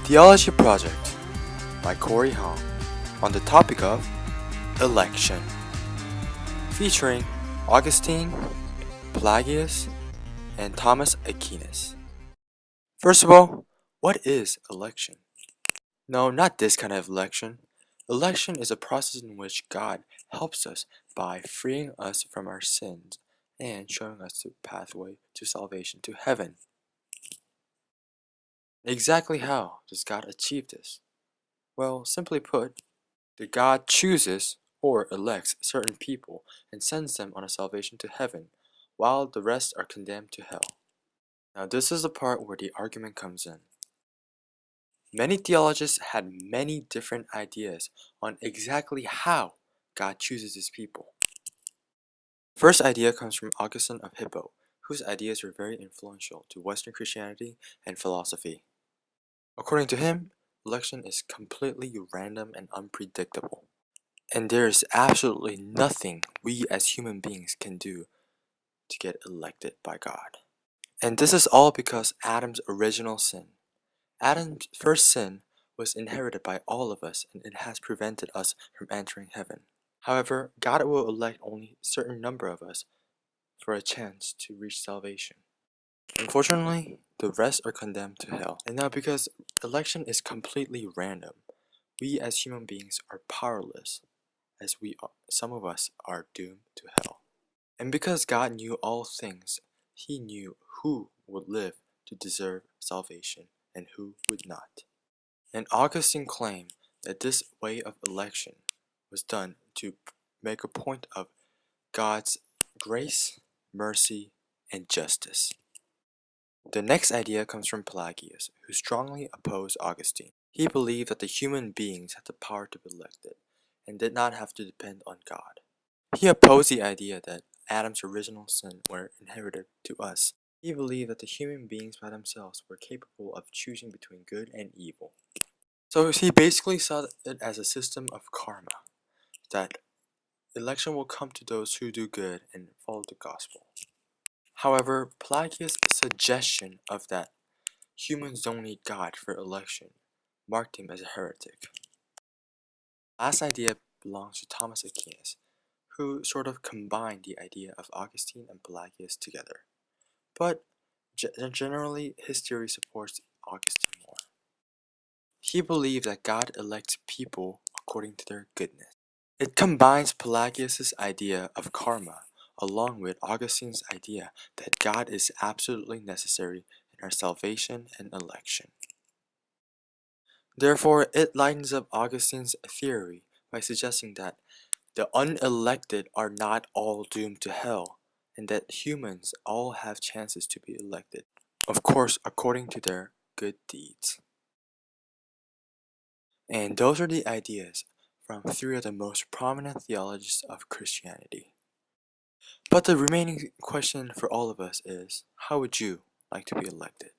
Theology Project by CoreyHong on the topic of election, featuring Augustine, Pelagius, and Thomas Aquinas. First of all, what is election? No, not this kind of election. Election is a process in which God helps us by freeing us from our sins and showing us the pathway to salvation, to heaven. Exactly how does God achieve this? Well, simply put, the God chooses or elects certain people and sends them on a salvation to heaven, while the rest are condemned to hell. Now this is the part where the argument comes in. Many theologians had many different ideas on exactly how God chooses his people. First idea comes from Augustine of Hippo, whose ideas were very influential to Western Christianity and philosophy. According to him, election is completely random and unpredictable, and there is absolutely nothing we as human beings can do to get elected by God. And this is all because Adam's original sin. Adam's first sin was inherited by all of us, and it has prevented us from entering heaven. However, God will elect only a certain number of us for a chance to reach salvation. Unfortunately, the rest are condemned to hell. And now because election is completely random, we as human beings are powerless, as some of us are doomed to hell. And because God knew all things, he knew who would live to deserve salvation and who would not. And Augustine claimed that this way of election was done to make a point of God's grace, mercy, and justice. The next idea comes from Pelagius, who strongly opposed Augustine. He believed that the human beings had the power to be elected and did not have to depend on God. He opposed the idea that Adam's original sin were inherited to us. He believed that the human beings by themselves were capable of choosing between good and evil. So he basically saw it as a system of karma, that election will come to those who do good and follow the gospel. However, Pelagius' suggestion of that humans don't need God for election marked him as a heretic. Last idea belongs to Thomas Aquinas, who sort of combined the idea of Augustine and Pelagius together. But generally, his theory supports Augustine more. He believed that God elects people according to their goodness. It combines Pelagius' idea of karma along with Augustine's idea that God is absolutely necessary in our salvation and election. Therefore, it lightens up Augustine's theory by suggesting that the unelected are not all doomed to hell, and that humans all have chances to be elected, of course according to their good deeds. And those are the ideas from three of the most prominent theologians of Christianity. But the remaining question for all of us is, how would you like to be elected?